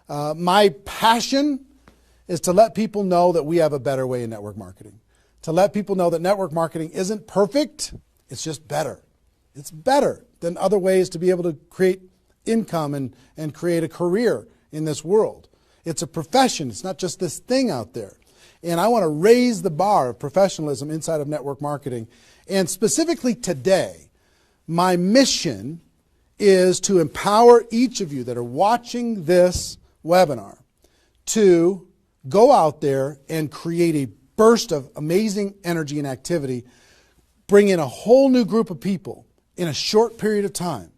My passion is to let people know that we have a better way in network marketing. To let people know that network marketing isn't perfect, it's just better. It's better than other ways to be able to create income and create a career in this world. It's a profession. It's not just this thing out there. And I want to raise the bar of professionalism inside of network marketing. And specifically today, my mission is to empower each of you that are watching this webinar to go out there and create a burst of amazing energy and activity, bring in a whole new group of people in a short period of time,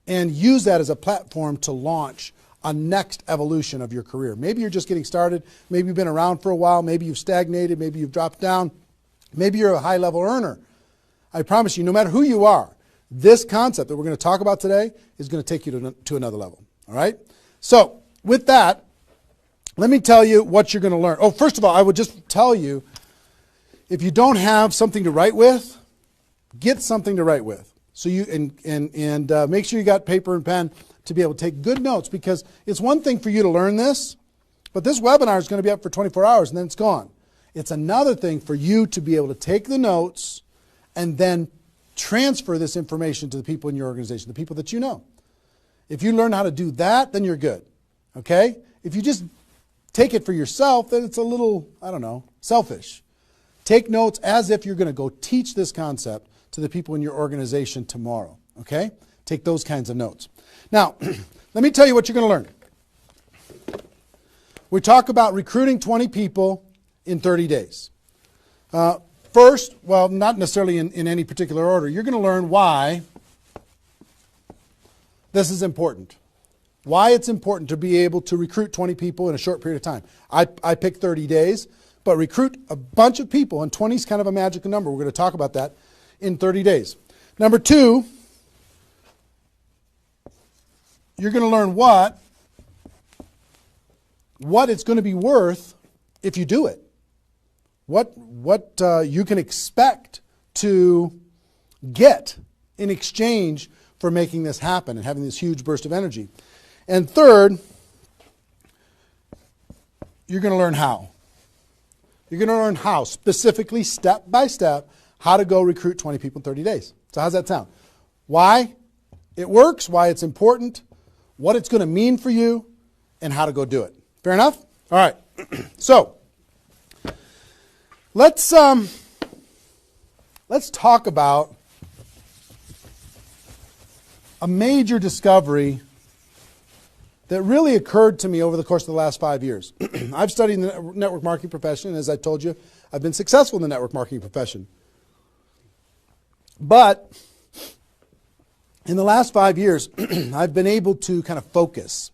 and use that as a platform to launch a next evolution of your career. Maybe you're just getting started. Maybe you've been around for a while. Maybe you've stagnated. Maybe you've dropped down. Maybe you're a high-level earner. I promise you, no matter who you are, this concept that we're going to talk about today is going to take you to another level. All right? So with that, let me tell you what you're going to learn. Oh, first of all, I would just tell you, if you don't have something to write with, get something to write with. So you and make sure you got paper and pen to be able to take good notes, because it's one thing for you to learn this, but this webinar is going to be up for 24 hours and then it's gone. It's another thing for you to be able to take the notes and then transfer this information to the people in your organization, the people that you know. If you learn how to do that, then you're good. Okay? If you just take it for yourself, then it's a little, I don't know, selfish. Take notes as if you're going to go teach this concept to the people in your organization tomorrow. Okay? Take those kinds of notes. Now, let me tell you what you're going to learn. We talk about recruiting 20 people in 30 days. First, well, not necessarily in any particular order, you're going to learn why this is important. Why it's important to be able to recruit 20 people in a short period of time. I picked 30 days, but recruit a bunch of people, and 20 is kind of a magical number. We're going to talk about that in 30 days. Number two, you're going to learn what it's going to be worth if you do it. What you can expect to get in exchange for making this happen and having this huge burst of energy. And third, you're going to learn how. You're going to learn how, specifically, step by step, how to go recruit 20 people in 30 days. So how's that sound? Why it works, why it's important, what it's going to mean for you, and how to go do it. Fair enough? All right. So let's talk about a major discovery that really occurred to me over the course of the last 5 years. I've studied the network marketing profession, and as I told you, I've been successful in the network marketing profession. But in the last 5 years, I've been able to kind of focus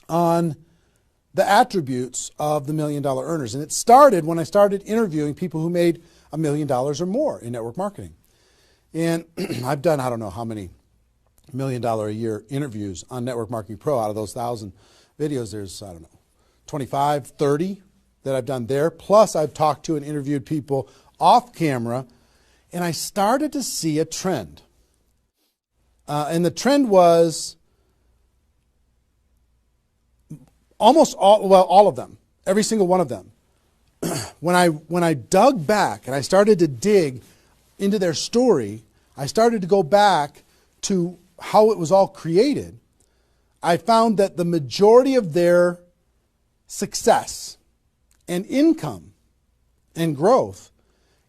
on the attributes of the $1 million earners. And it started when I started interviewing people who made $1 million or more in network marketing. And I've done, I don't know how many $1 million a year interviews on Network Marketing Pro. Out of those 1,000 videos, there's, I don't know, 25, 30 that I've done there. Plus, I've talked to and interviewed people off camera, and I started to see a trend. And the trend was almost all of them, every single one of them. When I dug back and I started to dig into their story, I started to go back to how it was all created. I found that the majority of their success and income and growth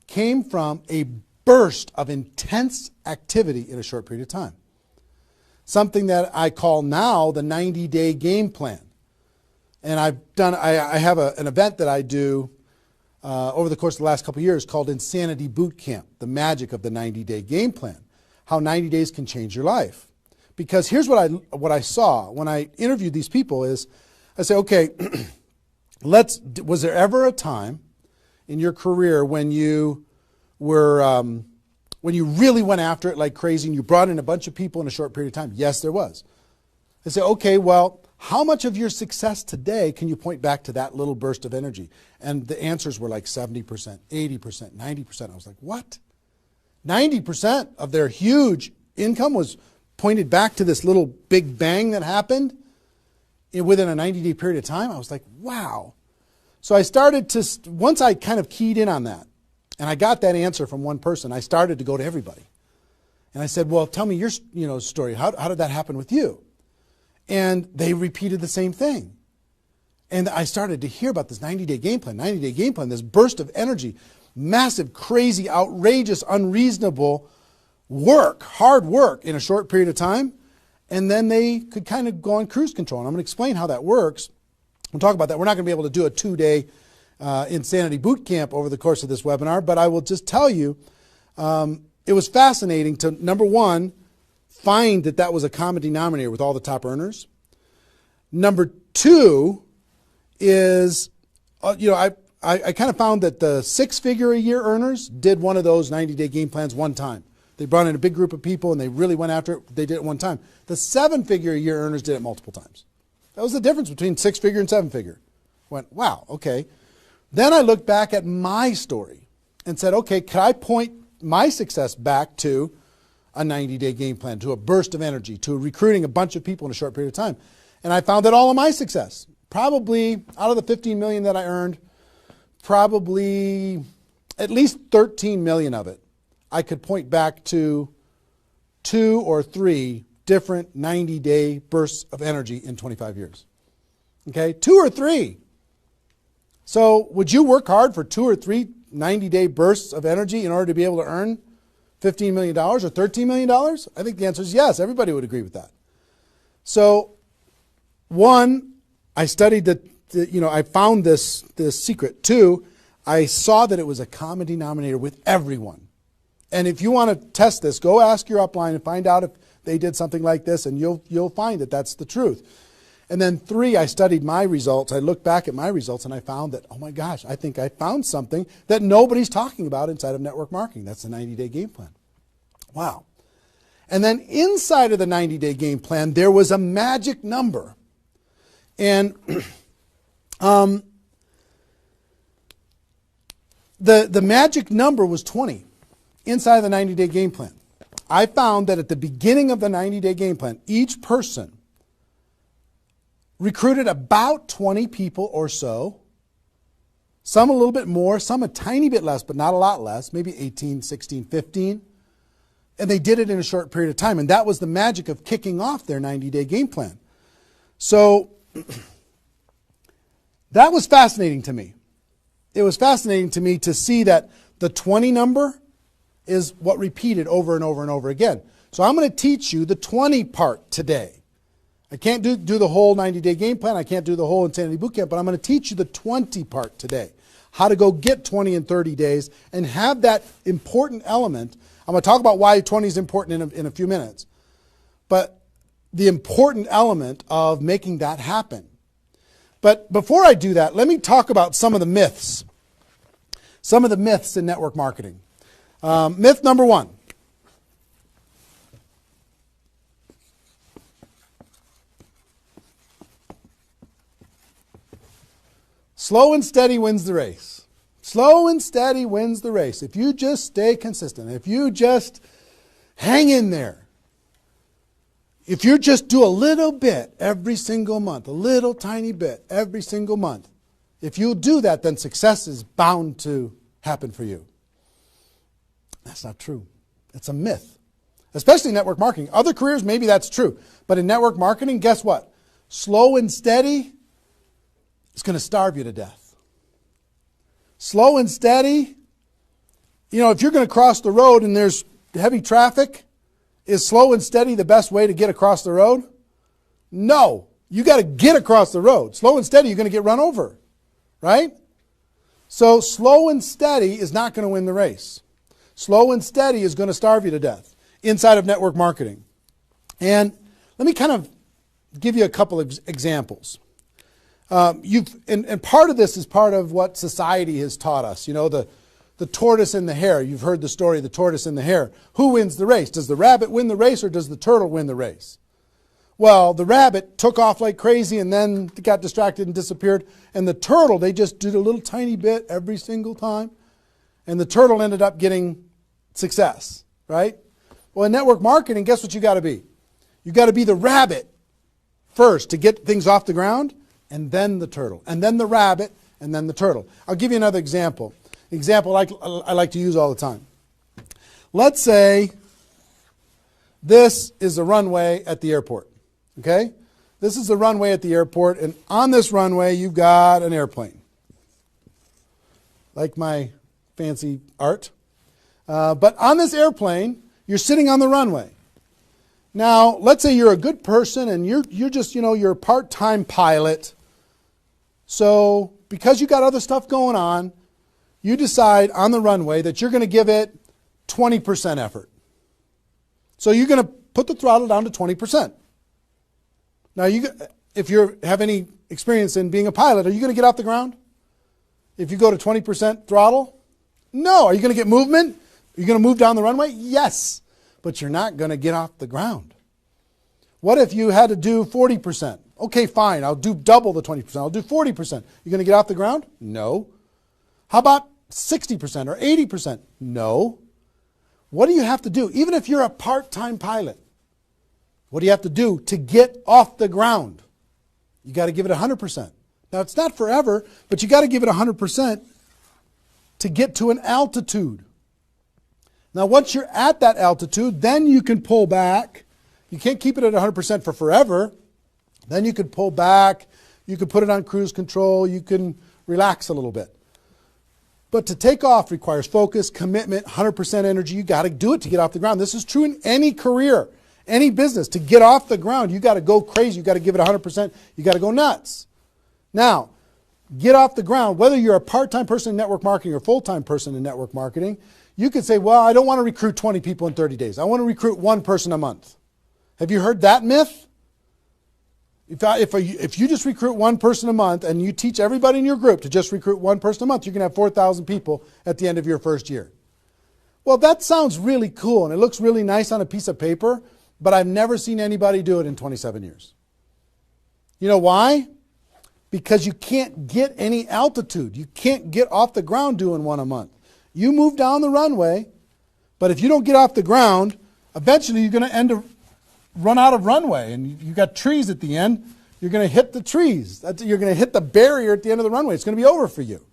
came from a burst of intense activity in a short period of time. Something that I call now the 90-day game plan. And I have an event that I do over the course of the last couple of years called Insanity Boot Camp, the magic of the 90-day game plan, how 90 days can change your life. Because here's what I saw when I interviewed these people is, I say, okay, was there ever a time in your career when you were, when you really went after it like crazy and you brought in a bunch of people in a short period of time? Yes, there was. I say, okay, well, how much of your success today can you point back to that little burst of energy? And the answers were like 70%, 80%, 90%. I was like, what? 90% of their huge income was pointed back to this little big bang that happened within a 90-day period of time. I was like, wow. So I started to, once I kind of keyed in on that, and I got that answer from one person, I started to go to everybody. And I said, well, tell me your story. How did that happen with you? And they repeated the same thing. And I started to hear about this 90-day game plan, this burst of energy, massive, crazy, outrageous, unreasonable work, hard work in a short period of time. And then they could kind of go on cruise control. And I'm going to explain how that works. We'll talk about that. We're not going to be able to do a 2-day insanity boot camp over the course of this webinar, but I will just tell you, it was fascinating to, number one, find that was a common denominator with all the top earners. Number two is, I kind of found that the 6-figure-a-year earners did one of those 90-day game plans one time. They brought in a big group of people and they really went after it. They did it one time. The 7-figure-a-year earners did it multiple times. That was the difference between 6-figure and 7-figure. Went, wow, okay. Then I looked back at my story and said, okay, could I point my success back to a 90-day game plan, to a burst of energy, to recruiting a bunch of people in a short period of time? And I found that all of my success, probably out of the 15 million that I earned, probably at least 13 million of it, I could point back to 2 or 3 different 90-day bursts of energy in 25 years. Okay, 2 or 3. So would you work hard for 2 or 3 90-day bursts of energy in order to be able to earn $15 million or $13 million? I think the answer is yes. Everybody would agree with that. So, one, I studied I found this secret. 2, I saw that it was a common denominator with everyone. And if you want to test this, go ask your upline and find out if they did something like this, and you'll find that that's the truth. And then 3, I studied my results. I looked back at my results and I found that, oh my gosh, I think I found something that nobody's talking about inside of network marketing. That's the 90-day game plan. Wow. And then inside of the 90-day game plan, there was a magic number. And the magic number was 20 inside of the 90-day game plan. I found that at the beginning of the 90-day game plan, each person recruited about 20 people or so, some a little bit more, some a tiny bit less, but not a lot less, maybe 18, 16, 15. And they did it in a short period of time. And that was the magic of kicking off their 90-day game plan. So that was fascinating to me. It was fascinating to me to see that the 20 number is what repeated over and over and over again. So I'm going to teach you the 20 part today. I can't do the whole 90-day game plan. I can't do the whole Insanity Bootcamp, but I'm going to teach you the 20 part today. How to go get 20 in 30 days and have that important element. I'm going to talk about why 20 is important in a few minutes. But the important element of making that happen. But before I do that, let me talk about some of the myths. Some of the myths in network marketing. Myth number 1. Slow and steady wins the race. Slow and steady wins the race. If you just stay consistent, if you just hang in there, if you just do a little bit every single month, a little tiny bit every single month, if you do that, then success is bound to happen for you. That's not true. It's a myth, especially in network marketing. Other careers, maybe that's true. But in network marketing, guess what? Slow and steady, it's going to starve you to death. Slow and steady, if you're going to cross the road and there's heavy traffic, is slow and steady the best way to get across the road? No. You got to get across the road. Slow and steady, you're going to get run over, right? So slow and steady is not going to win the race. Slow and steady is going to starve you to death inside of network marketing. And let me kind of give you a couple of examples. And part of this is part of what society has taught us. The tortoise and the hare. You've heard the story of the tortoise and the hare. Who wins the race? Does the rabbit win the race or does the turtle win the race? Well, the rabbit took off like crazy and then got distracted and disappeared. And the turtle, they just did a little tiny bit every single time. And the turtle ended up getting success, right? Well, in network marketing, guess what you got to be? You got to be the rabbit first to get things off the ground, and then the turtle, and then the rabbit, and then the turtle. I'll give you another example. Example I like to use all the time. Let's say this is the runway at the airport. Okay? This is the runway at the airport, and on this runway you've got an airplane. Like my fancy art. But on this airplane, you're sitting on the runway. Now, let's say you're a good person and you're just, you're a part-time pilot. So, because you got other stuff going on, you decide on the runway that you're going to give it 20% effort. So you're going to put the throttle down to 20%. Now, if you have any experience in being a pilot, are you going to get off the ground? If you go to 20% throttle? No. Are you going to get movement? Are you going to move down the runway? Yes. But you're not going to get off the ground. What if you had to do 40%? Okay, fine. I'll do double the 20%. I'll do 40%. You going to get off the ground? No. How about 60% or 80%? No. What do you have to do? Even if you're a part-time pilot, what do you have to do to get off the ground? You got to give it 100%. Now, it's not forever, but you got to give it 100% to get to an altitude. Now, once you're at that altitude, then you can pull back. You can't keep it at 100% for forever. Then you could pull back. You could put it on cruise control. You can relax a little bit. But to take off requires focus, commitment, 100% energy. You got to do it to get off the ground. This is true in any career, any business. To get off the ground, you got to go crazy. You got to give it 100%. You got to go nuts. Now, get off the ground. Whether you're a part-time person in network marketing or a full-time person in network marketing, you could say, well, I don't want to recruit 20 people in 30 days. I want to recruit one person a month. Have you heard that myth? If you just recruit one person a month and you teach everybody in your group to just recruit one person a month, you can have 4,000 people at the end of your first year. Well, that sounds really cool and it looks really nice on a piece of paper, but I've never seen anybody do it in 27 years. You know why? Because you can't get any altitude. You can't get off the ground doing one a month. You move down the runway, but if you don't get off the ground, eventually you're going to run out of runway, and you've got trees at the end. You're going to hit the trees. You're going to hit the barrier at the end of the runway. It's going to be over for you.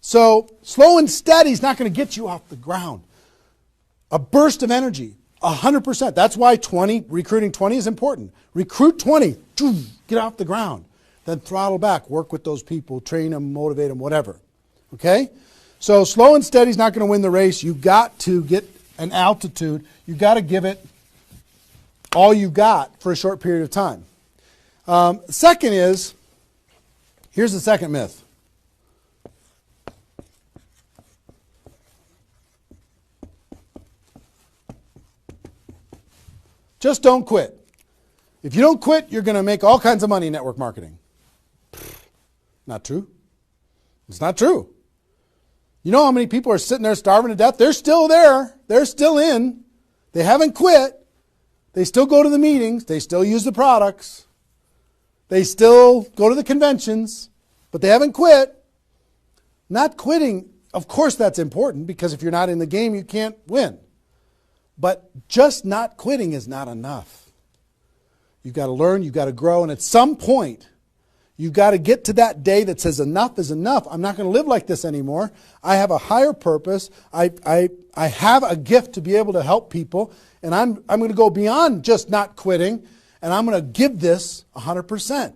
So slow and steady is not going to get you off the ground. A burst of energy, 100%. That's why recruiting 20 is important. Recruit 20, get off the ground. Then throttle back, work with those people, train them, motivate them, whatever. Okay? So slow and steady is not going to win the race. You've got to get an altitude. You've got to give it all you got for a short period of time. Second is, here's the second myth. Just don't quit. If you don't quit, you're going to make all kinds of money in network marketing. Not true. It's not true. You know how many people are sitting there starving to death? They're still there. They're still in. They haven't quit. They still go to the meetings. They still use the products. They still go to the conventions, but they haven't quit. Not quitting, of course that's important because if you're not in the game, you can't win. But just not quitting is not enough. You've got to learn, you've got to grow, and at some point, you've got to get to that day that says enough is enough. I'm not going to live like this anymore. I have a higher purpose. I have a gift to be able to help people, and I'm going to go beyond just not quitting, and I'm going to give this 100%.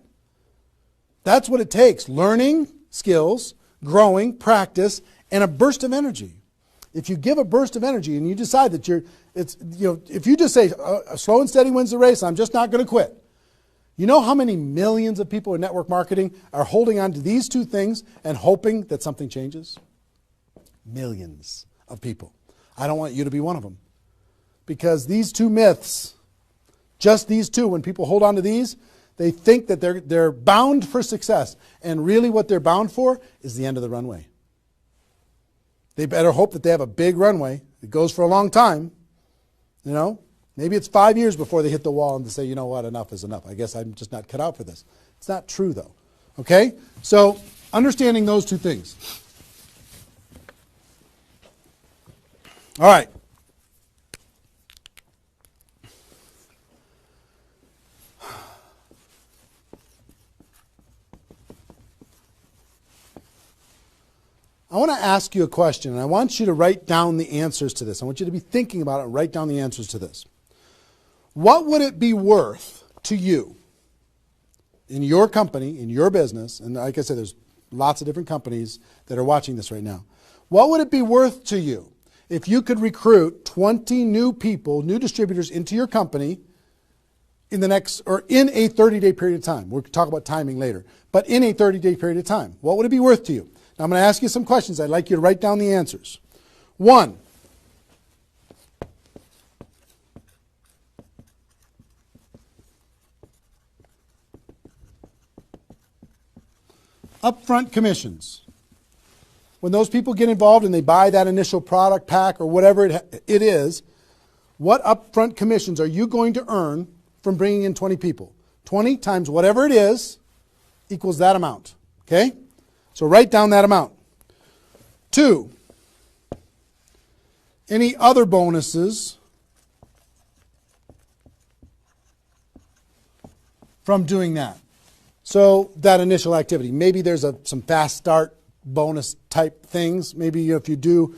That's what it takes. Learning skills, growing, practice, and a burst of energy. If you give a burst of energy and you decide that if you just say slow and steady wins the race, I'm just not going to quit. You know how many millions of people in network marketing are holding on to these two things and hoping that something changes? Millions of people. I don't want you to be one of them. Because these two myths, just these two, when people hold on to these, they think that they're bound for success. And really what they're bound for is the end of the runway. They better hope that they have a big runway. It goes for a long time. You know, maybe it's 5 years before they hit the wall and they say, you know what, enough is enough. I guess I'm just not cut out for this. It's not true though. Okay? So understanding those two things. All right. I want to ask you a question, and I want you to write down the answers to this. I want you to be thinking about it and write down the answers to this. What would it be worth to you in your company, in your business, and like I said, there's lots of different companies that are watching this right now. What would it be worth to you if you could recruit 20 new people, new distributors into your company in the next, or in a 30-day period of time? We'll talk about timing later, but in a 30-day period of time. What would it be worth to you? Now I'm going to ask you some questions. I'd like you to write down the answers. 1, upfront commissions. When those people get involved and they buy that initial product pack or whatever it is, what upfront commissions are you going to earn from bringing in 20 people? 20 times whatever it is equals that amount. Okay? So write down that amount. 2, any other bonuses from doing that? So that initial activity. Maybe there's some fast start bonus type things. Maybe if you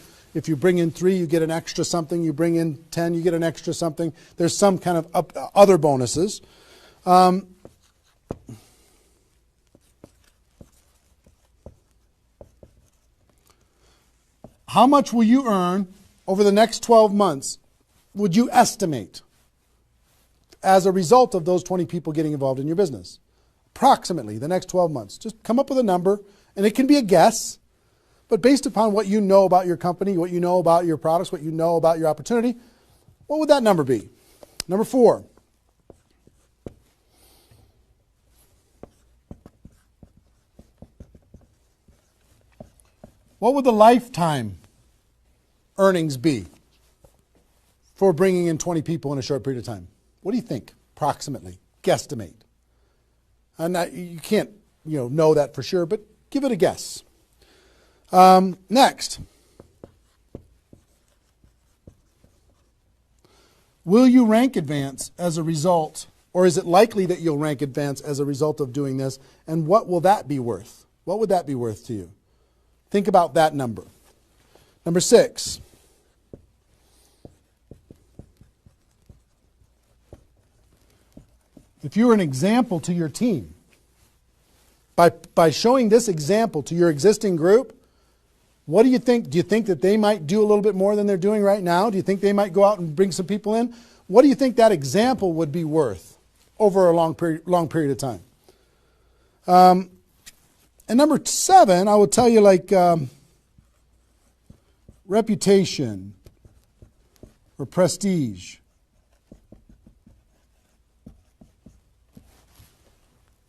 bring in 3, you get an extra something. You bring in 10, you get an extra something. There's some kind of other bonuses. How much will you earn over the next 12 months, would you estimate, as a result of those 20 people getting involved in your business? Approximately the next 12 months. Just come up with a number, and it can be a guess, but based upon what you know about your company, what you know about your products, what you know about your opportunity, what would that number be? Number 4. What would the lifetime earnings be for bringing in 20 people in a short period of time? What do you think, approximately? Guesstimate. And you can't, know that for sure, but give it a guess. Next. Will you rank advance as a result, or is it likely that you'll rank advance as a result of doing this? And what will that be worth? What would that be worth to you? Think about that number. Number 6. If you were an example to your team, by showing this example to your existing group, what do you think? Do you think that they might do a little bit more than they're doing right now? Do you think they might go out and bring some people in? What do you think that example would be worth over a long period of time? And number 7, I will tell you, reputation or prestige.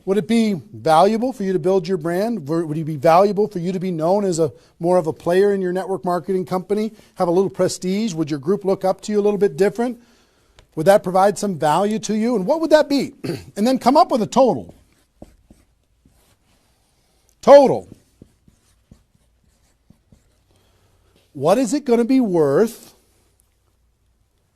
Would it be valuable for you to build your brand? Would it be valuable for you to be known as more of a player in your network marketing company? Have a little prestige? Would your group look up to you a little bit different? Would that provide some value to you? And what would that be? And then come up with a total. Total. What is it going to be worth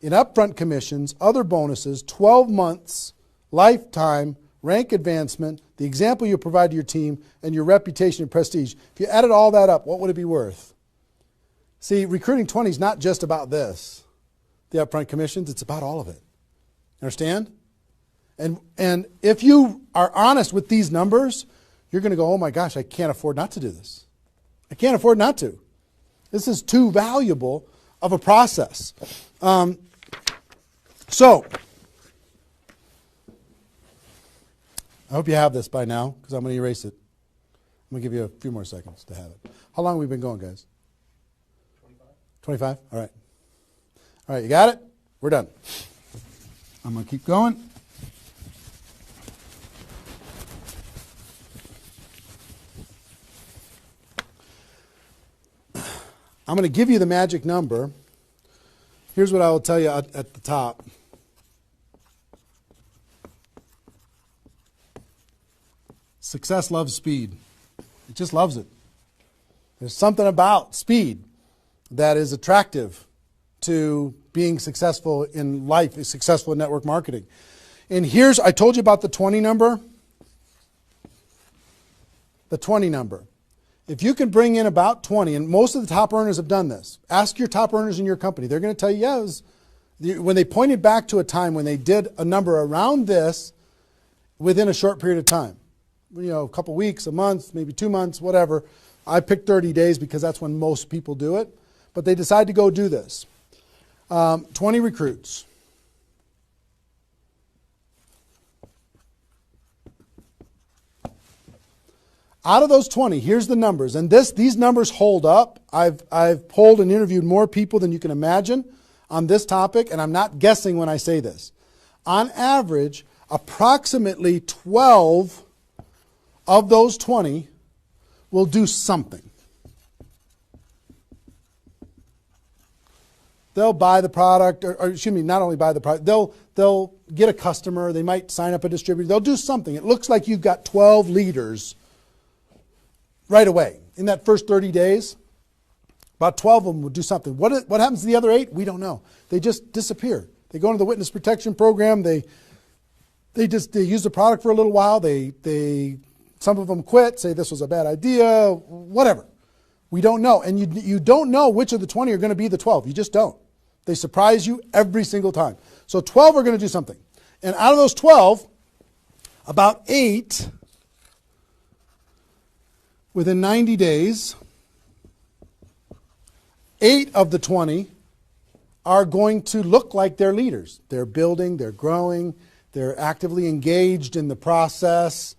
in upfront commissions, other bonuses, 12 months, lifetime, rank advancement, the example you provide to your team, and your reputation and prestige? If you added all that up, what would it be worth? See, recruiting 20 is not just about this, the upfront commissions. It's about all of it. Understand? And if you are honest with these numbers, you're going to go, oh my gosh, I can't afford not to do this. I can't afford not to. This is too valuable of a process. So, I hope you have this by now, because I'm going to erase it. I'm going to give you a few more seconds to have it. How long have we been going, guys? 25? All right. All right, you got it? We're done. I'm going to keep going. I'm going to give you the magic number. Here's what I will tell you at the top. Success loves speed. It just loves it. There's something about speed that is attractive to being successful in life, successful in network marketing. And I told you about the 20 number. The 20 number. If you can bring in about 20, and most of the top earners have done this. Ask your top earners in your company. They're going to tell you, yeah, when they pointed back to a time when they did a number around this within a short period of time. A couple weeks, a month, maybe 2 months, whatever. I picked 30 days because that's when most people do it. But they decide to go do this. 20 recruits. Out of those 20, here's the numbers. And these numbers hold up. I've polled and interviewed more people than you can imagine on this topic, and I'm not guessing when I say this. On average, approximately 12 of those 20 will do something. They'll buy the product, or excuse me, not only buy the product, they'll get a customer, they might sign up a distributor, they'll do something. It looks like you've got 12 leaders right away. In that first 30 days, about 12 of them will do something. What happens to the other 8? We don't know. They just disappear. They go into the witness protection program, they use the product for a little while, some of them quit, say this was a bad idea, whatever. We don't know. And you don't know which of the 20 are going to be the 12. You just don't. They surprise you every single time. So 12 are going to do something. And out of those 12, about 8, within 90 days, 8 of the 20 are going to look like they're leaders. They're building, they're growing, they're actively engaged in the process.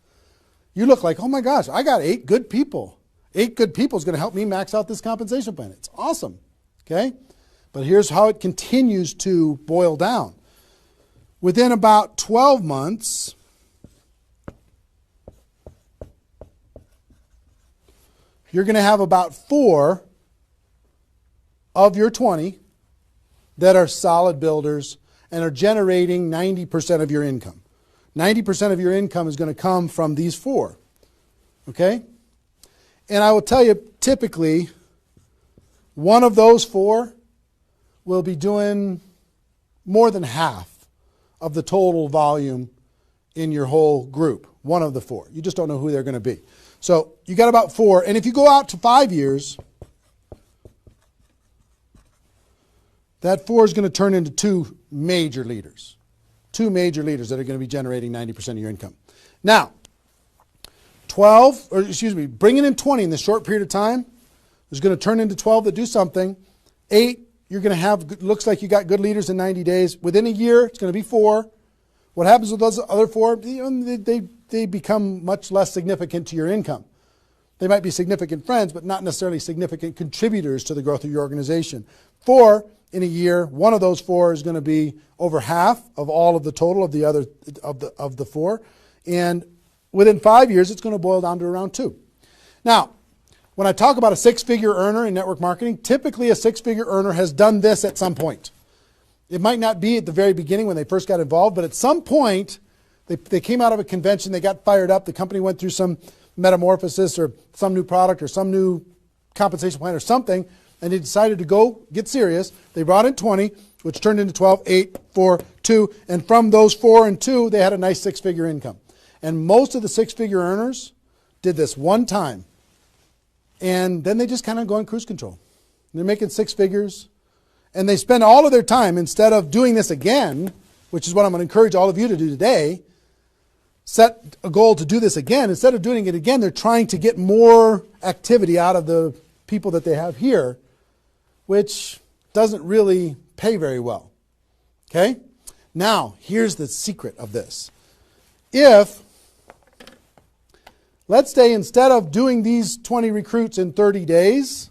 You look like, oh my gosh, I got 8 good people. 8 good people is going to help me max out this compensation plan. It's awesome. Okay? But here's how it continues to boil down. Within about 12 months, you're going to have about 4 of your 20 that are solid builders and are generating 90% of your income. 90% of your income is going to come from these 4. Okay? And I will tell you, typically, one of those 4 will be doing more than half of the total volume in your whole group. One of the 4. You just don't know who they're going to be. So you got about 4. And if you go out to 5 years, that 4 is going to turn into 2 major leaders. 2 major leaders that are going to be generating 90% of your income. Now, bringing in 20 in this short period of time is going to turn into 12 that do something. 8, you're going to have, looks like you got good leaders in 90 days. Within a year, it's going to be 4. What happens with those other 4? They become much less significant to your income. They might be significant friends, but not necessarily significant contributors to the growth of your organization. 4, in a year, one of those 4 is going to be over half of all of the total of the other of the 4. And within 5 years, it's going to boil down to around 2. Now, when I talk about a 6-figure earner in network marketing, typically a 6-figure earner has done this at some point. It might not be at the very beginning when they first got involved, but at some point, they came out of a convention, they got fired up, the company went through some metamorphosis or some new product or some new compensation plan or something, and they decided to go get serious. They brought in 20, which turned into 12, 8, 4, 2, and from those 4 and 2, they had a nice 6-figure income. And most of the 6-figure earners did this one time, and then they just kind of go in cruise control. And they're making 6 figures, and they spend all of their time, instead of doing this again, which is what I'm going to encourage all of you to do today, set a goal to do this again. Instead of doing it again, they're trying to get more activity out of the people that they have here, which doesn't really pay very well. Okay? Now, here's the secret of this. If, let's say instead of doing these 20 recruits in 30 days,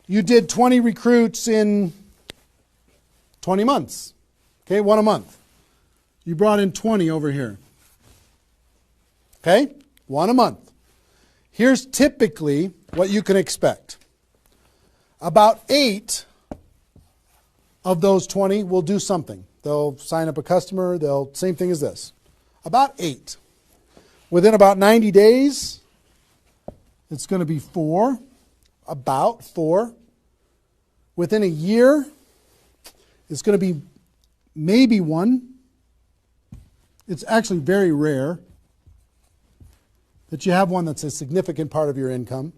you did 20 recruits in 20 months. Okay, 1 a month. You brought in 20 over here. Okay, 1 a month. Here's typically what you can expect. About 8 of those 20 will do something. They'll sign up a customer. Same thing as this. About 8. Within about 90 days, it's going to be 4. About 4. Within a year, it's going to be maybe 1. It's actually very rare. that you have one that's a significant part of your income.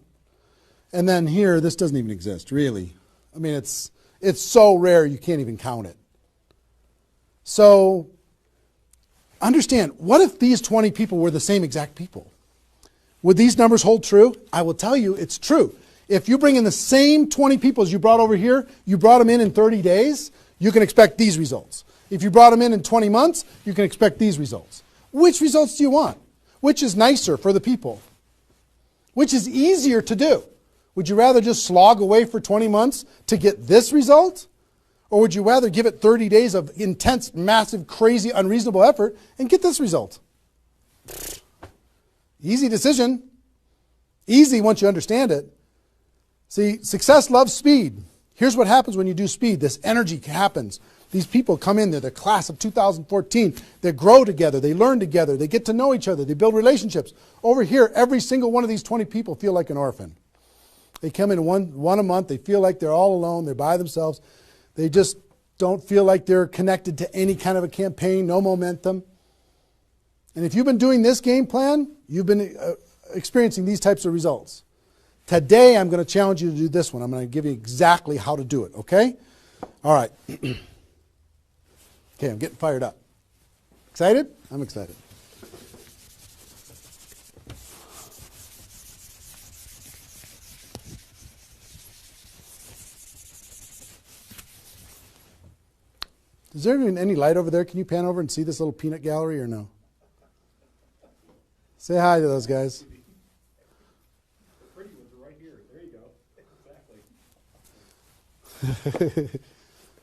And then here, this doesn't even exist, really. I mean, it's so rare you can't even count it. So understand, what if these 20 people were the same exact people? Would these numbers hold true? I will tell you it's true. If you bring in the same 20 people as you brought over here, you brought them in 30 days, you can expect these results. If you brought them in 20 months, you can expect these results. Which results do you want? Which is nicer for the people? Which is easier to do? Would you rather just slog away for 20 months to get this result? Or would you rather give it 30 days of intense, massive, crazy, unreasonable effort and get this result? Easy decision. Easy once you understand it. See, success loves speed. Here's what happens when you do speed. This energy happens. These people come in, they're the class of 2014. They grow together, they learn together, they get to know each other, they build relationships. Over here, every single one of these 20 people feel like an orphan. They come in one a month, they feel like they're all alone, they're by themselves. They just don't feel like they're connected to any kind of a campaign, no momentum. And if you've been doing this game plan, you've been experiencing these types of results. Today, I'm going to challenge you to do this one. I'm going to give you exactly how to do it, okay? All right. Okay, I'm getting fired up. Excited? I'm excited. Is there even any light over there? Can you pan over and see this little peanut gallery or no? Say hi to those guys. The pretty ones are right here. There you go. Exactly.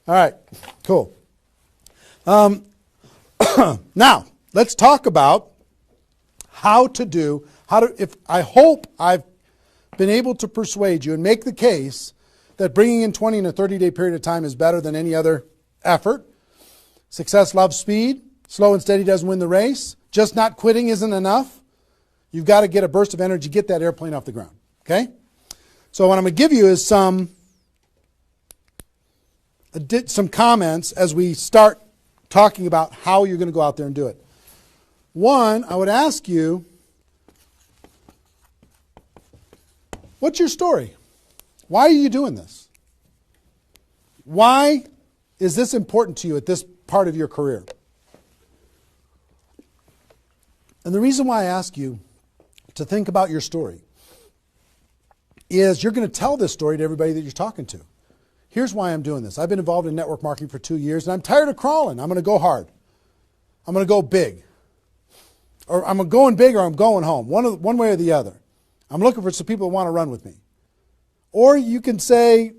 All right, cool. Now, let's talk about I hope I've been able to persuade you and make the case that bringing in 20 in a 30-day period of time is better than any other effort. Success loves speed. Slow and steady doesn't win the race. Just not quitting isn't enough. You've got to get a burst of energy, get that airplane off the ground. Okay? So what I'm going to give you is some comments as we start talking about how you're going to go out there and do it. One, I would ask you, what's your story? Why are you doing this? Why is this important to you at this part of your career? And the reason why I ask you to think about your story is you're going to tell this story to everybody that you're talking to. Here's why I'm doing this. I've been involved in network marketing for 2 years, and I'm tired of crawling. I'm going to go hard. I'm going to go big. Or I'm going big or I'm going home, one way or the other. I'm looking for some people that want to run with me. Or you can say,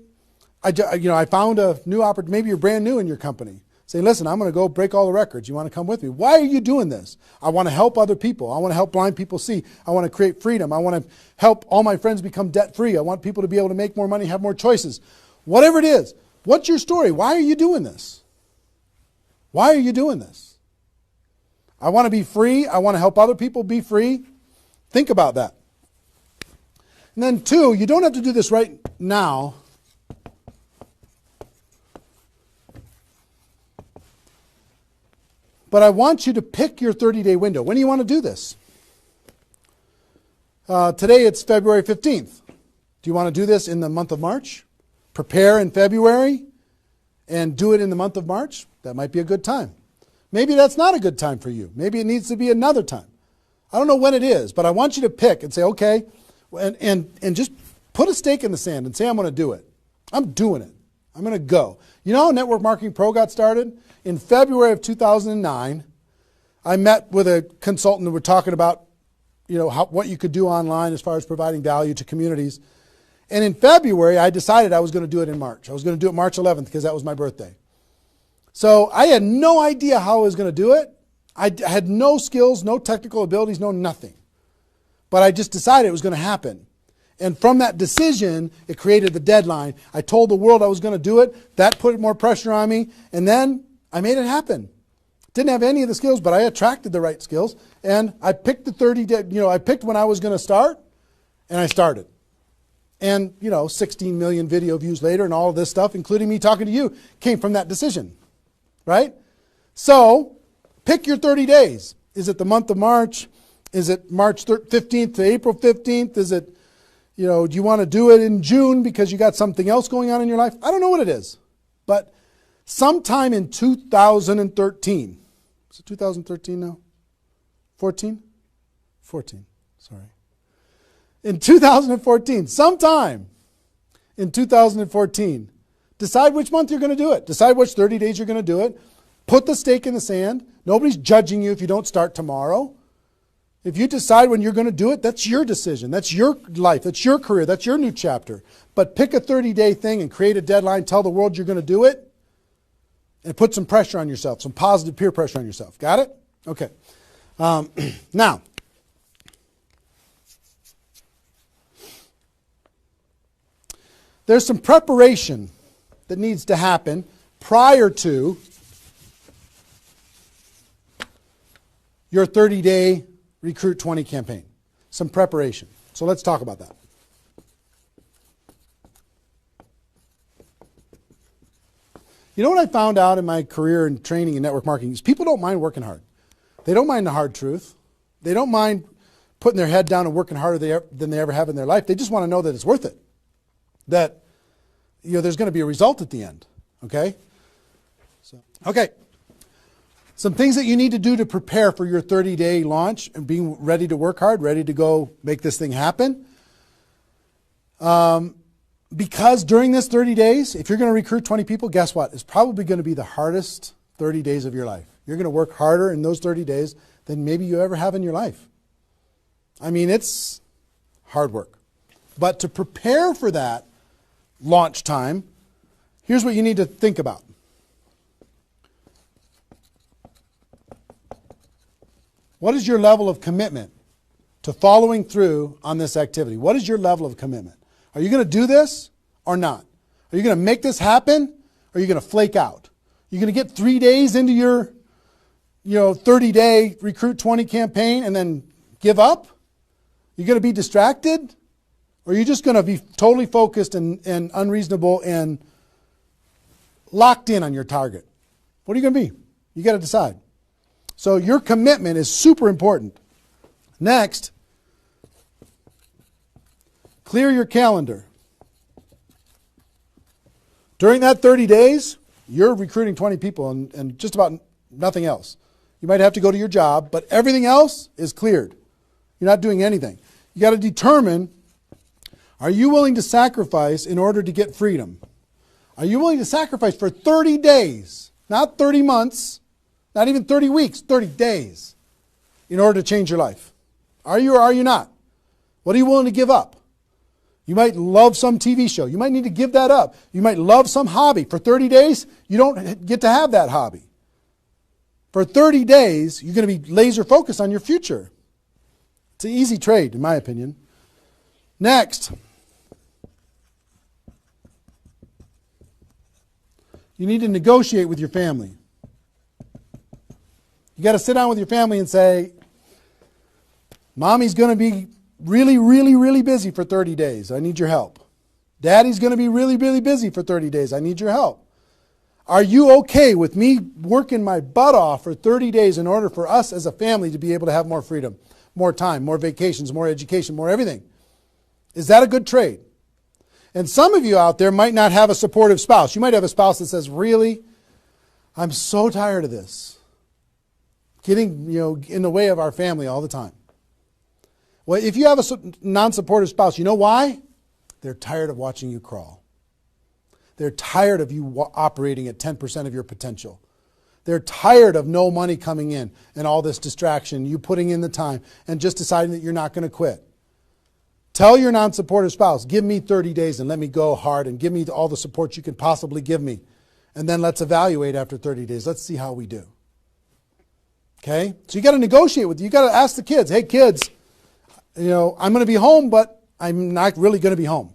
I found a new opportunity. Maybe you're brand new in your company. Say, listen, I'm going to go break all the records. You want to come with me? Why are you doing this? I want to help other people. I want to help blind people see. I want to create freedom. I want to help all my friends become debt-free. I want people to be able to make more money, have more choices. Whatever it is, what's your story? Why are you doing this? Why are you doing this? I want to be free. I want to help other people be free. Think about that. And then two, you don't have to do this right now. But I want you to pick your 30-day window. When do you want to do this? Today it's February 15th. Do you want to do this in the month of March? Prepare in February and do it in the month of March? That might be a good time. Maybe that's not a good time for you. Maybe it needs to be another time. I don't know when it is, but I want you to pick and say, okay, and just put a stake in the sand and say, I'm going to do it. I'm doing it. I'm going to go. You know how Network Marketing Pro got started? In February of 2009, I met with a consultant and we're talking about, what you could do online as far as providing value to communities. And in February, I decided I was going to do it in March. I was going to do it March 11th because that was my birthday. So I had no idea how I was going to do it. I had no skills, no technical abilities, no nothing. But I just decided it was going to happen. And from that decision, it created the deadline. I told the world I was going to do it. That put more pressure on me. And then I made it happen. Didn't have any of the skills, but I attracted the right skills. And I picked the 30 day, I picked when I was going to start, and I started. And, 16 million video views later and all of this stuff, including me talking to you, came from that decision. Right? So, pick your 30 days. Is it the month of March? Is it March 15th to April 15th? Is it, do you want to do it in June because you got something else going on in your life? I don't know what it is. But sometime in 2013, is it 2013 now? 14? 14, sorry. In 2014, sometime in 2014, decide which month you're going to do it. Decide which 30 days you're going to do it. Put the stake in the sand. Nobody's judging you if you don't start tomorrow. If you decide when you're going to do it, that's your decision. That's your life. That's your career. That's your new chapter. But pick a 30-day thing and create a deadline. Tell the world you're going to do it. And put some pressure on yourself, some positive peer pressure on yourself. Got it? Okay. Now, there's some preparation that needs to happen prior to your 30-day Recruit 20 campaign. Some preparation. So let's talk about that. You know what I found out in my career in training in network marketing is people don't mind working hard. They don't mind the hard truth. They don't mind putting their head down and working harder than they ever have in their life. They just want to know that it's worth it. That there's going to be a result at the end. Okay? Okay. Some things that you need to do to prepare for your 30-day launch and being ready to work hard, ready to go make this thing happen. Because during this 30 days, if you're going to recruit 20 people, guess what? It's probably going to be the hardest 30 days of your life. You're going to work harder in those 30 days than maybe you ever have in your life. I mean, it's hard work. But to prepare for that launch time, here's what you need to think about. What is your level of commitment to following through on this activity? What is your level of commitment? Are you going to do this or not? Are you going to make this happen or are you going to flake out? You're going to get 3 days into your 30-day Recruit 20 campaign and then give up? You're going to be distracted? Or are you just going to be totally focused and unreasonable and locked in on your target? What are you going to be? You got to decide. So your commitment is super important. Next, clear your calendar. During that 30 days, you're recruiting 20 people and just about nothing else. You might have to go to your job, but everything else is cleared. You're not doing anything. You got to determine, are you willing to sacrifice in order to get freedom? Are you willing to sacrifice for 30 days, not 30 months, not even 30 weeks, 30 days, in order to change your life? Are you or are you not? What are you willing to give up? You might love some TV show. You might need to give that up. You might love some hobby. For 30 days, you don't get to have that hobby. For 30 days, you're going to be laser focused on your future. It's an easy trade, in my opinion. Next, you need to negotiate with your family. You got to sit down with your family and say, Mommy's going to be really, really, really busy for 30 days. I need your help. Daddy's going to be really, really busy for 30 days. I need your help. Are you okay with me working my butt off for 30 days in order for us as a family to be able to have more freedom, more time, more vacations, more education, more everything? Is that a good trade? And some of you out there might not have a supportive spouse. You might have a spouse that says, really, I'm so tired of this. Getting in the way of our family all the time. Well, if you have a non-supportive spouse, you know why? They're tired of watching you crawl. They're tired of you operating at 10% of your potential. They're tired of no money coming in and all this distraction, you putting in the time and just deciding that you're not going to quit. Tell your non-supportive spouse, give me 30 days and let me go hard and give me all the support you can possibly give me. And then let's evaluate after 30 days. Let's see how we do. Okay? So you got to negotiate with you got to ask the kids, hey kids, I'm going to be home, but I'm not really going to be home.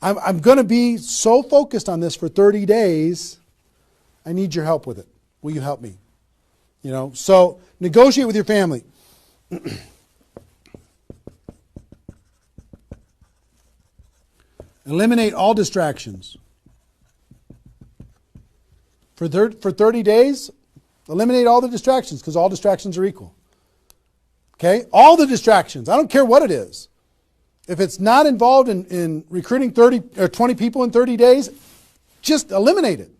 I'm going to be so focused on this for 30 days. I need your help with it. Will you help me? So negotiate with your family. Eliminate all distractions. For 30 days, eliminate all the distractions because all distractions are equal. Okay? All the distractions. I don't care what it is. If it's not involved in recruiting 30 or 20 people in 30 days, just eliminate it.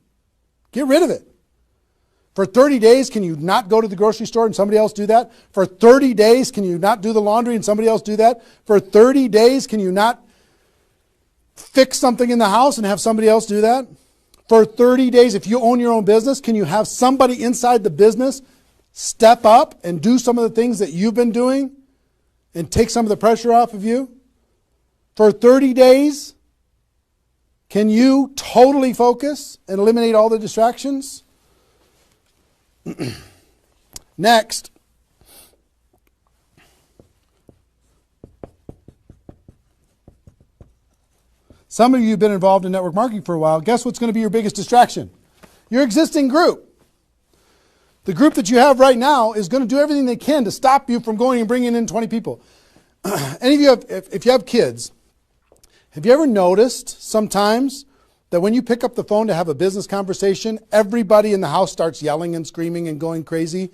Get rid of it. For 30 days, can you not go to the grocery store and somebody else do that? For 30 days, can you not do the laundry and somebody else do that? For 30 days, can you not fix something in the house and have somebody else do that? For 30 days, if you own your own business, can you have somebody inside the business step up and do some of the things that you've been doing and take some of the pressure off of you? For 30 days, can you totally focus and eliminate all the distractions? Next, some of you have been involved in network marketing for a while. Guess what's going to be your biggest distraction? Your existing group. The group that you have right now is going to do everything they can to stop you from going and bringing in 20 people. Any of you have, if you have kids, have you ever noticed sometimes that when you pick up the phone to have a business conversation, everybody in the house starts yelling and screaming and going crazy?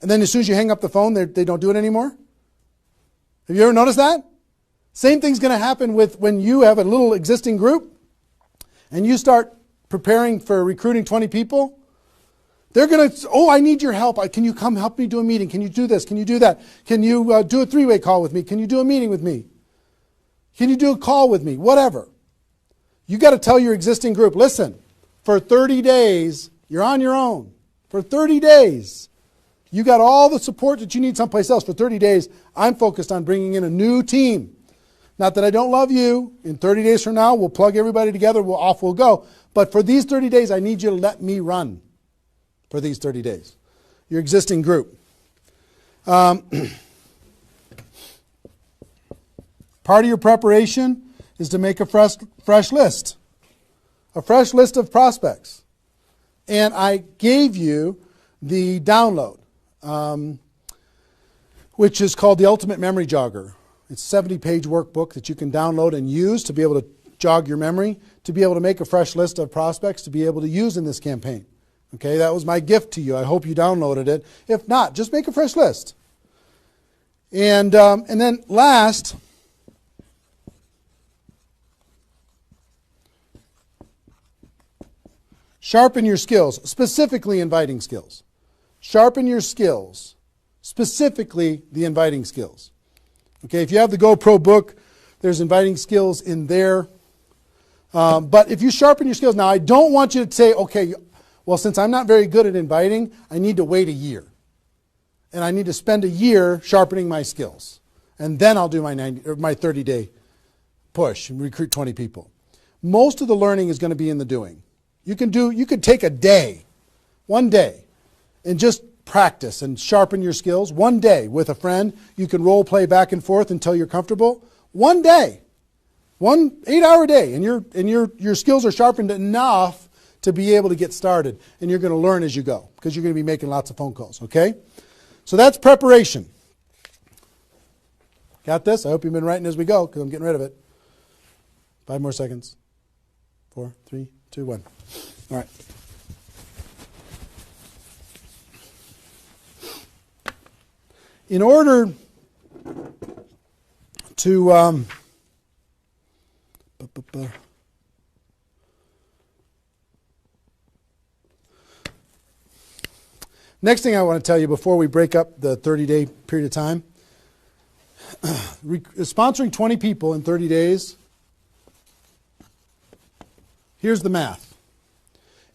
And then as soon as you hang up the phone, they don't do it anymore? Have you ever noticed that? Same thing's going to happen with when you have a little existing group and you start preparing for recruiting 20 people. They're going to, oh, I need your help. Can you come help me do a meeting? Can you do this? Can you do that? Can you do a three-way call with me? Can you do a meeting with me? Can you do a call with me? Whatever. You got to tell your existing group, listen, for 30 days, you're on your own. For 30 days, you got all the support that you need someplace else. For 30 days, I'm focused on bringing in a new team. Not that I don't love you. In 30 days from now, we'll plug everybody together. Off we'll go. But for these 30 days, I need you to let me run for these 30 days. Your existing group. Part of your preparation is to make a fresh list. A fresh list of prospects. And I gave you the download, which is called the Ultimate Memory Jogger. It's a 70-page workbook that you can download and use to be able to jog your memory, to be able to make a fresh list of prospects to be able to use in this campaign. Okay, that was my gift to you. I hope you downloaded it. If not, just make a fresh list. And then last, sharpen your skills, specifically inviting skills. Sharpen your skills, specifically the inviting skills. Okay, if you have the GoPro book, there's inviting skills in there. But if you sharpen your skills, now I don't want you to say, okay, well, since I'm not very good at inviting, I need to wait a year. And I need to spend a year sharpening my skills. And then I'll do my 30-day push and recruit 20 people. Most of the learning is going to be in the doing. You could take a day, one day, and just practice and sharpen your skills. One day with a friend, you can role play back and forth until you're comfortable. One day, 1 8-hour day, and your skills are sharpened enough to be able to get started. And you're going to learn as you go because you're going to be making lots of phone calls, okay? So that's preparation. Got this? I hope you've been writing as we go because I'm getting rid of it. 5 more seconds. 4, 3, 2, 1. All right. In order to next thing I want to tell you before we break up the 30-day period of time, sponsoring 20 people in 30 days, here's the math.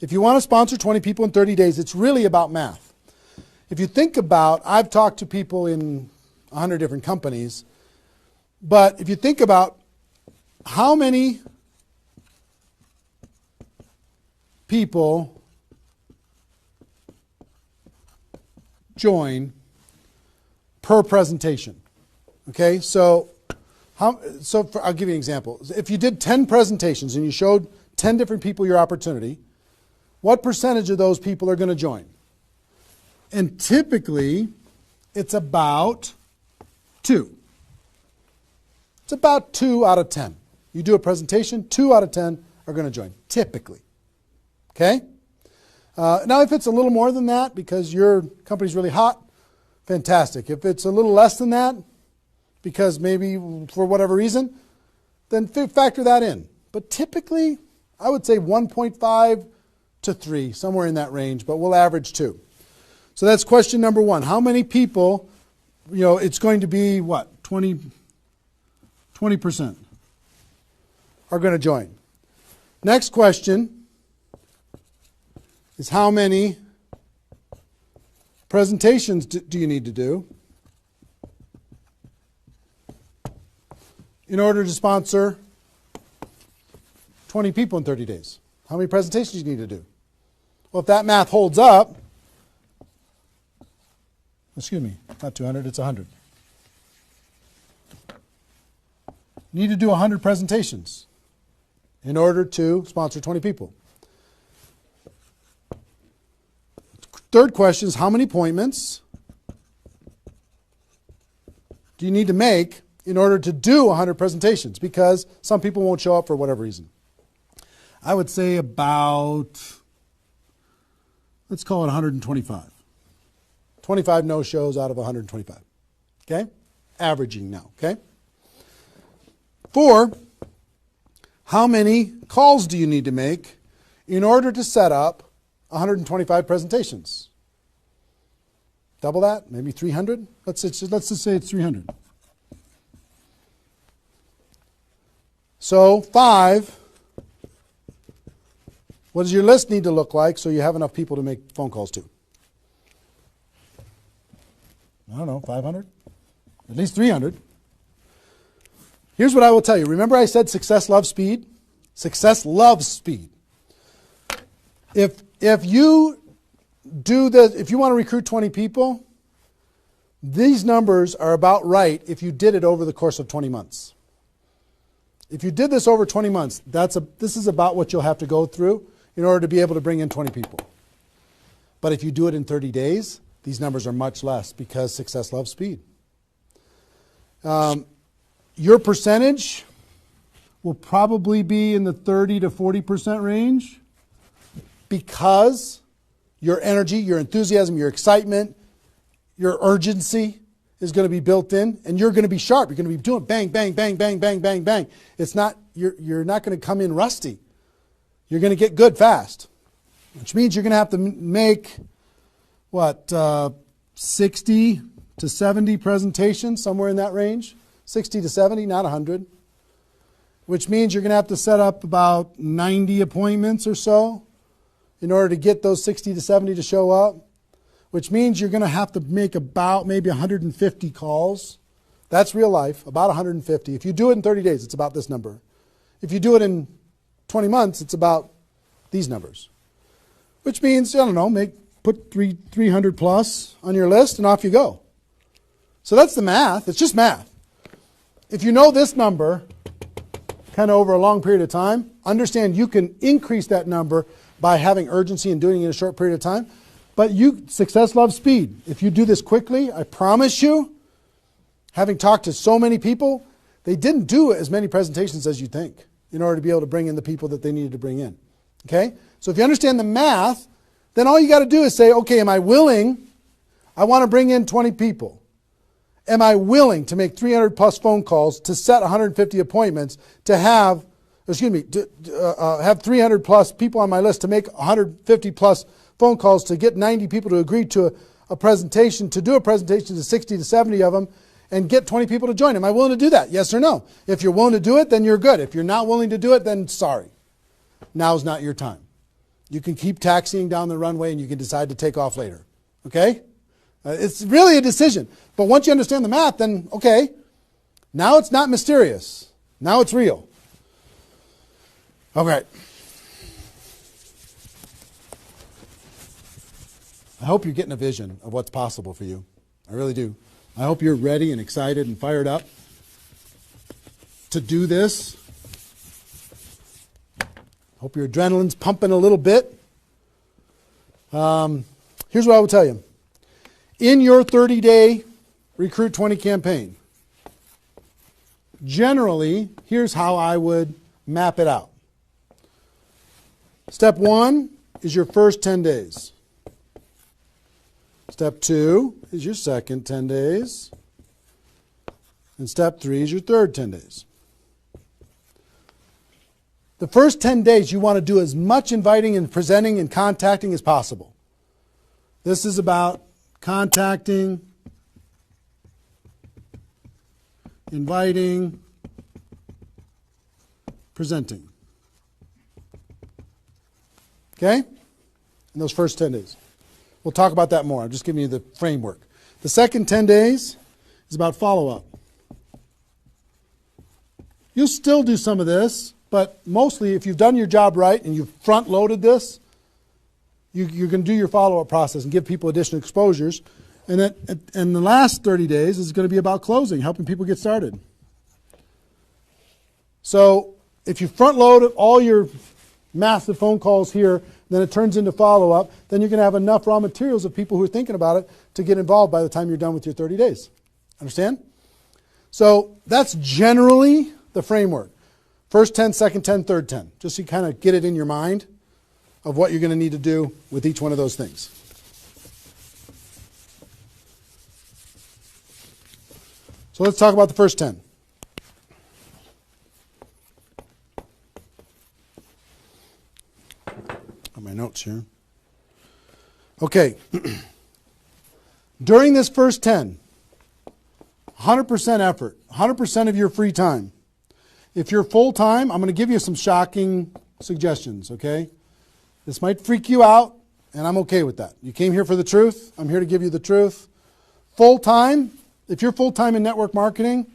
If you want to sponsor 20 people in 30 days, it's really about math. If you think about, I've talked to people in 100 different companies, but if you think about how many people join per presentation. Okay, so I'll give you an example. If you did 10 presentations and you showed 10 different people your opportunity, what percentage of those people are going to join? And typically, it's about 2. It's about 2 out of 10. You do a presentation, 2 out of 10 are going to join, typically. Okay? Now, if it's a little more than that because your company's really hot, fantastic. If it's a little less than that, because maybe for whatever reason, then factor that in. But typically, I would say 1.5 to 3, somewhere in that range, but we'll average 2. So that's question number 1. How many people, it's going to be what? 20% are going to join. Next question is how many presentations do you need to do in order to sponsor 20 people in 30 days? How many presentations do you need to do? Well, if that math holds up, excuse me, not 200, it's 100. You need to do 100 presentations in order to sponsor 20 people. Third question is how many appointments do you need to make in order to do 100 presentations? Because some people won't show up for whatever reason. I would say about, let's call it 125. 25 no-shows out of 125. Okay? Averaging now. Okay? 4, how many calls do you need to make in order to set up 125 presentations? Double that? Maybe 300? Let's just say it's 300. So 5, what does your list need to look like so you have enough people to make phone calls to? I don't know, 500? At least 300. Here's what I will tell you. Remember I said success loves speed? Success loves speed. If you do this, if you want to recruit 20 people, these numbers are about right if you did it over the course of 20 months. If you did this over 20 months, this is about what you'll have to go through in order to be able to bring in 20 people. But if you do it in 30 days, these numbers are much less because success loves speed. Your percentage will probably be in the 30 to 40% range because your energy, your enthusiasm, your excitement, your urgency is going to be built in, and you're going to be sharp. You're going to be doing bang, bang, bang, bang, bang, bang, bang. It's not, you're not going to come in rusty. You're going to get good fast, which means you're going to have to make, 60 to 70 presentations, somewhere in that range. 60 to 70, not 100. Which means you're going to have to set up about 90 appointments or so in order to get those 60 to 70 to show up. Which means you're going to have to make about maybe 150 calls. That's real life, about 150. If you do it in 30 days, it's about this number. If you do it in 20 months, it's about these numbers. Which means, I don't know, put 300 plus on your list and off you go. So that's the math. It's just math. If you know this number kind of over a long period of time, understand you can increase that number by having urgency and doing it in a short period of time. But success loves speed. If you do this quickly, I promise you, having talked to so many people, they didn't do as many presentations as you think in order to be able to bring in the people that they needed to bring in. Okay? So if you understand the math, then all you got to do is say, okay, am I willing? I want to bring in 20 people. Am I willing to make 300 plus phone calls to set 150 appointments to have 300 plus people on my list to make 150 plus phone calls to get 90 people to agree to a presentation, to do a presentation to 60 to 70 of them and get 20 people to join. Am I willing to do that? Yes or no? If you're willing to do it, then you're good. If you're not willing to do it, then sorry. Now's not your time. You can keep taxiing down the runway and you can decide to take off later. Okay? It's really a decision. But once you understand the math, then okay, now it's not mysterious. Now it's real. Okay. I hope you're getting a vision of what's possible for you. I really do. I hope you're ready and excited and fired up to do this. Hope your adrenaline's pumping a little bit. Here's what I will tell you. In your 30-day Recruit 20 campaign, generally, here's how I would map it out. Step 1 is your first 10 days. Step 2 is your second 10 days. And step 3 is your third 10 days. The first 10 days, you want to do as much inviting and presenting and contacting as possible. This is about contacting, inviting, presenting. Okay? In those first 10 days. We'll talk about that more. I'm just giving you the framework. The second 10 days is about follow-up. You'll still do some of this, but mostly if you've done your job right and you've front-loaded this, you're going to do your follow-up process and give people additional exposures. And the last 30 days is going to be about closing, helping people get started. So if you front-load all your massive phone calls here, then it turns into follow-up, then you're going to have enough raw materials of people who are thinking about it to get involved by the time you're done with your 30 days. Understand? So that's generally the framework. First 10, second 10, third 10. Just so you kind of get it in your mind of what you're going to need to do with each one of those things. So let's talk about the first 10. On my notes here. Okay. During this first 10, 100% effort, 100% of your free time. If you're full-time, I'm going to give you some shocking suggestions, okay? This might freak you out, and I'm okay with that. You came here for the truth. I'm here to give you the truth. Full-time, if you're full-time in network marketing,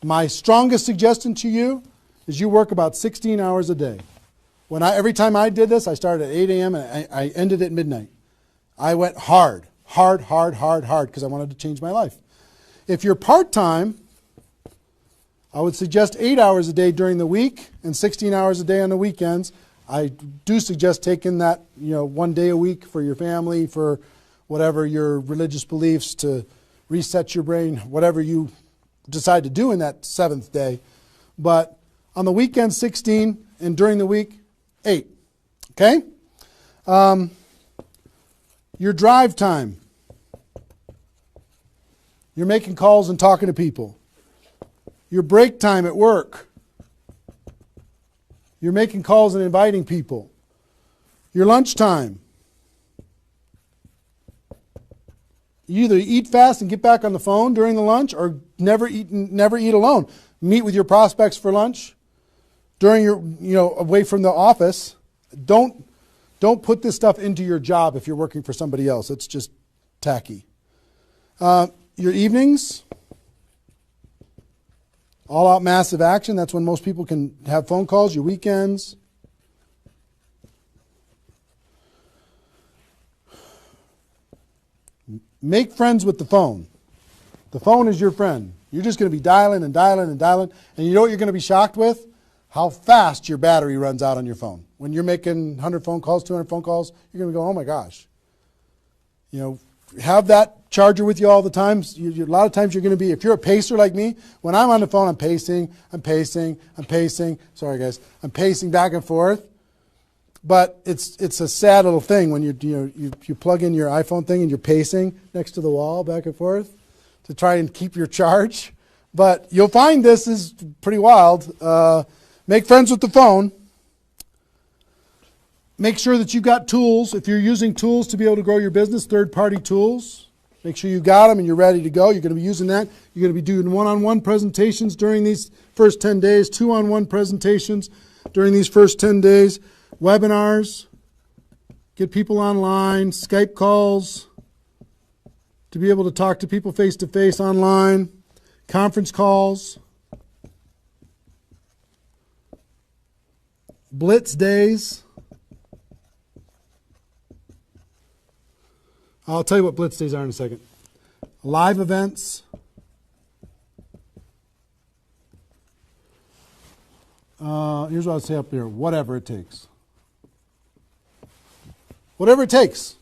my strongest suggestion to you is you work about 16 hours a day. Every time I did this, I started at 8 a.m. and I ended at midnight. I went hard, because I wanted to change my life. If you're part-time, I would suggest 8 hours a day during the week and 16 hours a day on the weekends. I do suggest taking that, 1 day a week for your family, for whatever your religious beliefs, to reset your brain, whatever you decide to do in that 7th day. But on the weekend, 16, and during the week, 8. Okay? Your drive time. You're making calls and talking to people. Your break time at work. You're making calls and inviting people. Your lunch time. You either eat fast and get back on the phone during the lunch, or never eat alone. Meet with your prospects for lunch during your, away from the office. Don't put this stuff into your job if you're working for somebody else. It's just tacky. Your evenings. All out massive action. That's when most people can have phone calls. Your weekends. Make friends with the phone. The phone is your friend. You're just going to be dialing and dialing and dialing. And you know what you're going to be shocked with? How fast your battery runs out on your phone. When you're making 100 phone calls, 200 phone calls, you're going to go, oh my gosh. Have that charger with you all the time. A lot of times you're going to be, if you're a pacer like me, when I'm on the phone, I'm pacing. Sorry guys. I'm pacing back and forth. But it's a sad little thing when you plug in your iPhone thing and you're pacing next to the wall back and forth to try and keep your charge. But you'll find this is pretty wild. Make friends with the phone. Make sure that you've got tools. If you're using tools to be able to grow your business, third-party tools, make sure you got them and you're ready to go. You're going to be using that. You're going to be doing one-on-one presentations during these first 10 days, two-on-one presentations during these first 10 days, webinars, get people online, Skype calls, to be able to talk to people face-to-face online, conference calls, blitz days. I'll tell you what blitz days are in a second. Live events. Here's what I'll say up here. Whatever it takes. Whatever it takes.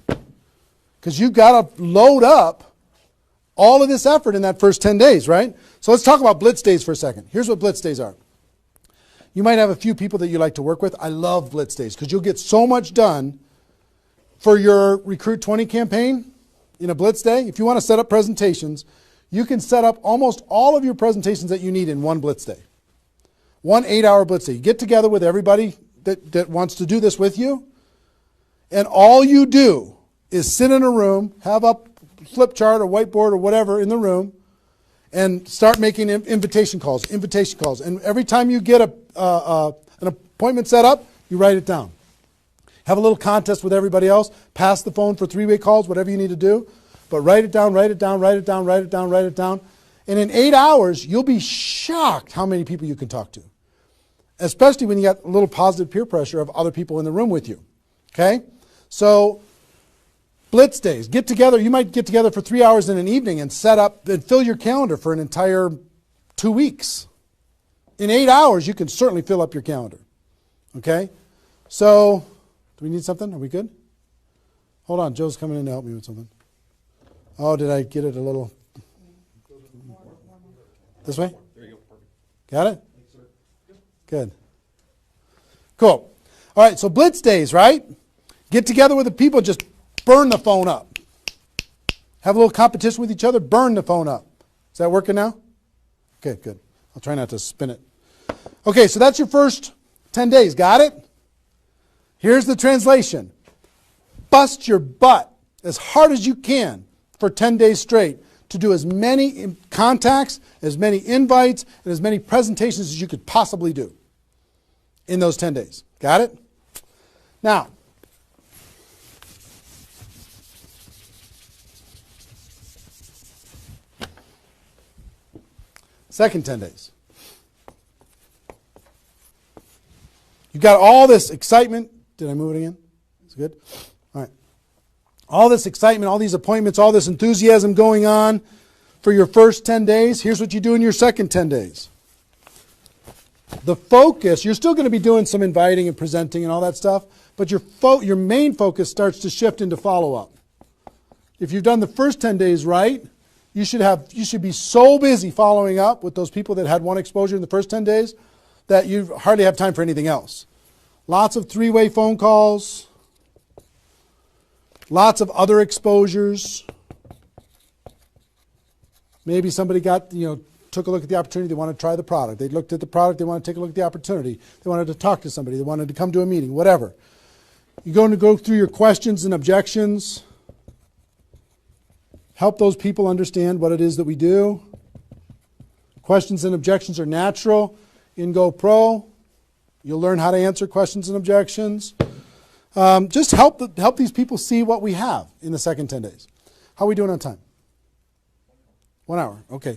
Because you've got to load up all of this effort in that first 10 days, right? So let's talk about blitz days for a second. Here's what blitz days are. You might have a few people that you like to work with. I love blitz days because you'll get so much done for your Recruit 20 campaign in a Blitz day, if you want to set up presentations, you can set up almost all of your presentations that you need in one Blitz day. 1 8-hour Blitz day. You get together with everybody that wants to do this with you, and all you do is sit in a room, have a flip chart or whiteboard or whatever in the room, and start making invitation calls. And every time you get an appointment set up, you write it down. Have a little contest with everybody else. Pass the phone for 3-way calls, whatever you need to do. But write it down. And in 8 hours, you'll be shocked how many people you can talk to. Especially when you got a little positive peer pressure of other people in the room with you. Okay? So, Blitz days. Get together. You might get together for 3 hours in an evening and set up and fill your calendar for an entire 2 weeks. In 8 hours, you can certainly fill up your calendar. Okay? So, do we need something? Are we good? Hold on. Joe's coming in to help me with something. Oh, did I get it a little? This way? There you go. Perfect. Got it? Good. Cool. All right, so Blitz days, right? Get together with the people, just burn the phone up. Have a little competition with each other, burn the phone up. Is that working now? Okay, good. I'll try not to spin it. Okay, so that's your first 10 days. Got it? Here's the translation. Bust your butt as hard as you can for 10 days straight to do as many contacts, as many invites, and as many presentations as you could possibly do in those 10 days. Got it? Now, second 10 days. You've got all this excitement. Did I move it again? Is it good? All right. All this excitement, all these appointments, all this enthusiasm going on for your first 10 days. Here's what you do in your second 10 days. The focus, you're still going to be doing some inviting and presenting and all that stuff, but your main focus starts to shift into follow-up. If you've done the first 10 days right, you should be so busy following up with those people that had one exposure in the first 10 days that you hardly have time for anything else. Lots of 3-way phone calls, lots of other exposures. Maybe somebody took a look at the opportunity, they want to try the product. They looked at the product, they want to take a look at the opportunity. They wanted to talk to somebody, they wanted to come to a meeting, whatever. You're going to go through your questions and objections. Help those people understand what it is that we do. Questions and objections are natural in GoPro. You'll learn how to answer questions and objections. Just help these people see what we have in the second 10 days. How are we doing on time? 1 hour. Okay.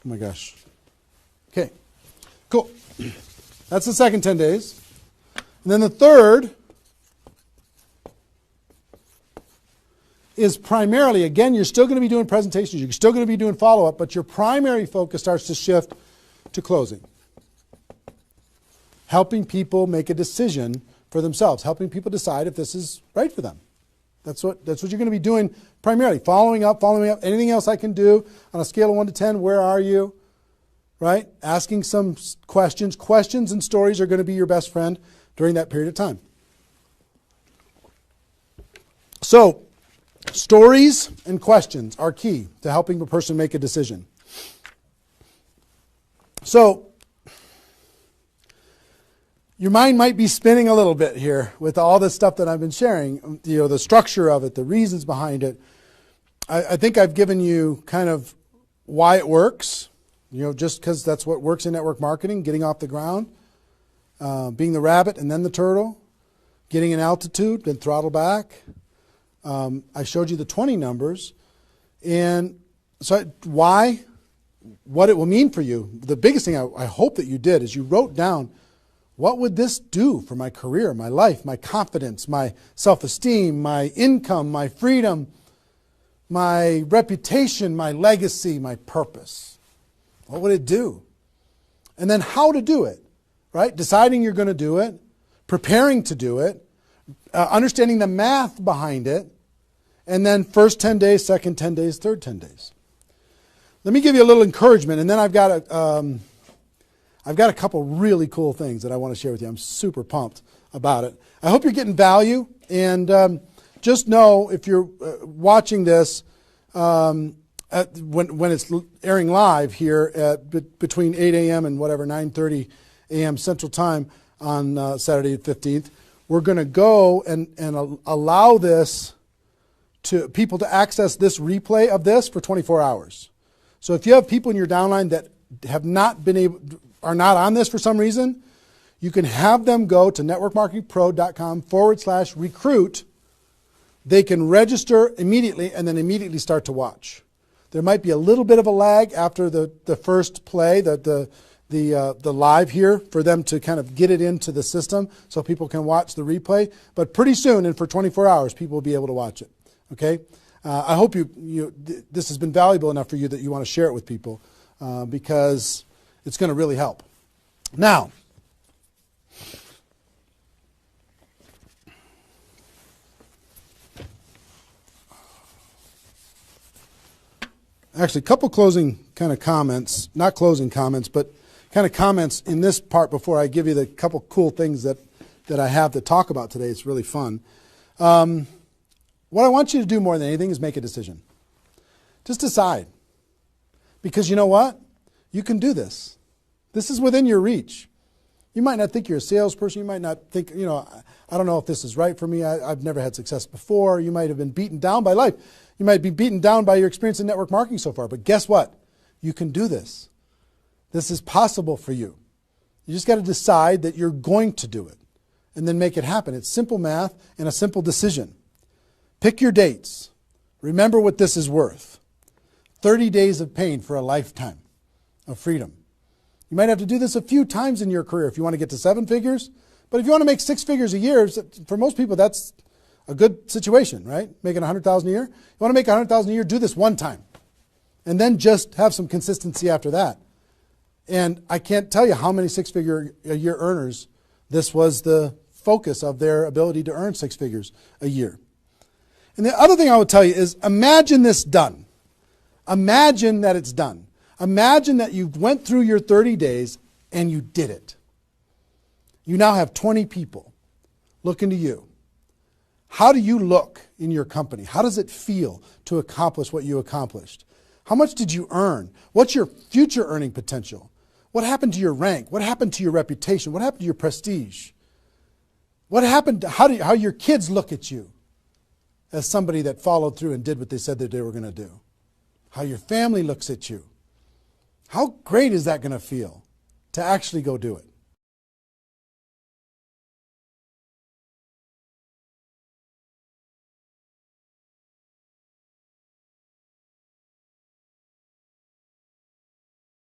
Oh my gosh. Okay. Cool. That's the second 10 days. And then the third is primarily, again, you're still going to be doing presentations, you're still going to be doing follow-up, but your primary focus starts to shift to closing. Helping people make a decision for themselves, helping people decide if this is right for them. That's what you're going to be doing primarily, following up, anything else I can do on a scale of 1 to 10, where are you? Right? Asking some questions. Questions and stories are going to be your best friend during that period of time. So, stories and questions are key to helping a person make a decision. So, your mind might be spinning a little bit here with all this stuff that I've been sharing, the structure of it, the reasons behind it. I think I've given you kind of why it works, just because that's what works in network marketing, getting off the ground, being the rabbit and then the turtle, getting an altitude, then throttle back. I showed you the 20 numbers. And so why, what it will mean for you. The biggest thing I hope that you did is you wrote down, what would this do for my career, my life, my confidence, my self-esteem, my income, my freedom, my reputation, my legacy, my purpose? What would it do? And then how to do it, right? Deciding you're going to do it, preparing to do it, understanding the math behind it, and then first 10 days, second 10 days, third 10 days. Let me give you a little encouragement, and then I've got a couple really cool things that I want to share with you. I'm super pumped about it. I hope you're getting value, and just know if you're watching this when it's airing live here at between 8 a.m. and whatever 9:30 a.m. Central Time on Saturday the 15th, we're going to go and allow this to people to access this replay of this for 24 hours. So if you have people in your downline that have not been able, are not on this for some reason, you can have them go to networkmarketingpro.com/recruit. They can register immediately and then immediately start to watch. There might be a little bit of a lag after the first play, the live here, for them to kind of get it into the system so people can watch the replay. But pretty soon, and for 24 hours, people will be able to watch it. Okay? I hope this has been valuable enough for you that you want to share it with people because it's going to really help. Now, actually, a couple closing kind of comments, not closing comments, but kind of comments in this part before I give you the couple cool things that I have to talk about today. It's really fun. What I want you to do more than anything is make a decision. Just decide. Because you know what? You can do this. This is within your reach. You might not think you're a salesperson. You might not think, I don't know if this is right for me. I've never had success before. You might have been beaten down by life. You might be beaten down by your experience in network marketing so far. But guess what? You can do this. This is possible for you. You just got to decide that you're going to do it and then make it happen. It's simple math and a simple decision. Pick your dates. Remember what this is worth. 30 days of pain for a lifetime of freedom. You might have to do this a few times in your career if you want to get to 7 figures. But if you want to make 6 figures a year, for most people, that's a good situation, right? Making $100,000 a year. You want to make $100,000 a year, do this one time. And then just have some consistency after that. And I can't tell you how many 6-figure a year earners this was the focus of their ability to earn 6 figures a year. And the other thing I would tell you is imagine this done. Imagine that it's done. Imagine that you went through your 30 days and you did it. You now have 20 people looking to you. How do you look in your company? How does it feel to accomplish what you accomplished? How much did you earn? What's your future earning potential? What happened to your rank? What happened to your reputation? What happened to your prestige? What happened to how your kids look at you as somebody that followed through and did what they said that they were going to do? How your family looks at you? How great is that going to feel to actually go do it?